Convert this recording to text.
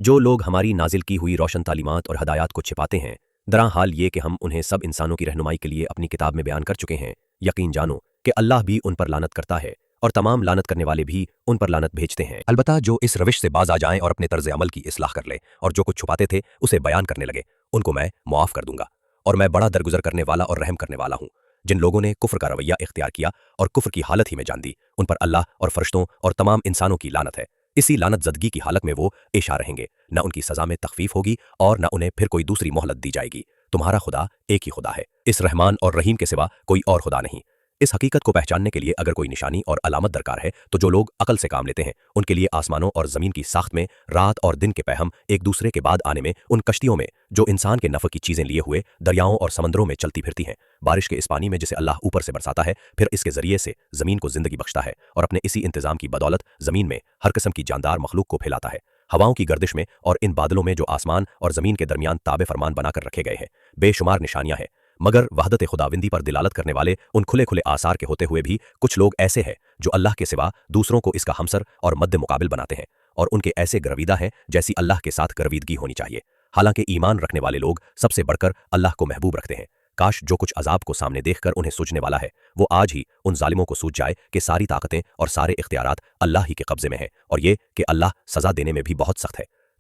जो लोग हमारी नाजिल की हुई रोशन तालीमात और हदायत को छिपाते हैं, दरा हाल ये कि हम उन्हें सब इंसानों की रहनुमाई के लिए अपनी किताब में बयान कर चुके हैं। यकीन जानो कि अल्लाह भी उन पर लानत करता है और तमाम लानत करने वाले भी उन पर लानत भेजते हैं। अलबत्ता जो इस रविश से बाज आ जाएं और अपने तर्ज अमल की इस्लाह कर लें और जो कुछ छुपाते थे उसे बयान करने लगे, उनको मैं मुआफ़ कर दूंगा। और मैं बड़ा दरगुजर करने वाला और रहम करने वाला हूँ। जिन लोगों ने कुफ्र का रवैया इख्तियार किया और कुफ्र की हालत ही में जान दी, उन पर अल्लाह और फरिश्तों और तमाम इंसानों की लानत है। इसी लानत ज़दगी की हालत में वो एशा रहेंगे, न उनकी सज़ा में तखफीफ होगी और न उन्हें फिर कोई दूसरी मोहलत दी जाएगी। तुम्हारा खुदा एक ही खुदा है, इस रहमान और रहीम के सिवा कोई और खुदा नहीं। इस हकीकत को पहचानने के लिए अगर कोई निशानी और अलामत दरकार है तो जो लोग अकल से काम लेते हैं उनके लिए आसमानों और ज़मीन की साख्त में रात और दिन के पैहम एक दूसरे के बाद आने में, उन कश्तियों में जो इंसान के नफ़े की चीज़ें लिए हुए दरियाओं और समंदरों में चलती फिरती हैं, बारिश के इस पानी में जिसे अल्लाह ऊपर से बरसाता है, फिर इसके ज़रिए से ज़मीन को ज़िंदगी बख्शता है और अपने इसी इंतज़ाम की बदौलत ज़मीन में हर किस्म की जानदार मखलूक को फैलाता है। हवाओं की गर्दिश में और इन बादलों में जो आसमान और ज़मीन के दरमियान ताबे फरमान बनाकर रखे गए हैं, बेशुमार निशानियाँ हैं। मगर वहदत खुदाविंदी पर दिलालत करने वाले उन खुले खुले आसार के होते हुए भी कुछ लोग ऐसे हैं जो अल्लाह के सिवा दूसरों को इसका हमसर और मद्दे मुकाबिल बनाते हैं और उनके ऐसे गर्विदा हैं जैसी अल्लाह के साथ गर्विदगी होनी चाहिए। हालांकि ईमान रखने वाले लोग सबसे बढ़कर अल्लाह को महबूब रखते हैं। काश जो कुछ अजाब को सामने देखकर उन्हें सूझने वाला है वो आज ही उन जालिमों को सूझ जाए कि सारी ताकतें और सारे इख्तियारात अल्लाह ही के कब्जे में हैं और ये कि अल्लाह सज़ा देने में भी बहुत सख्त है।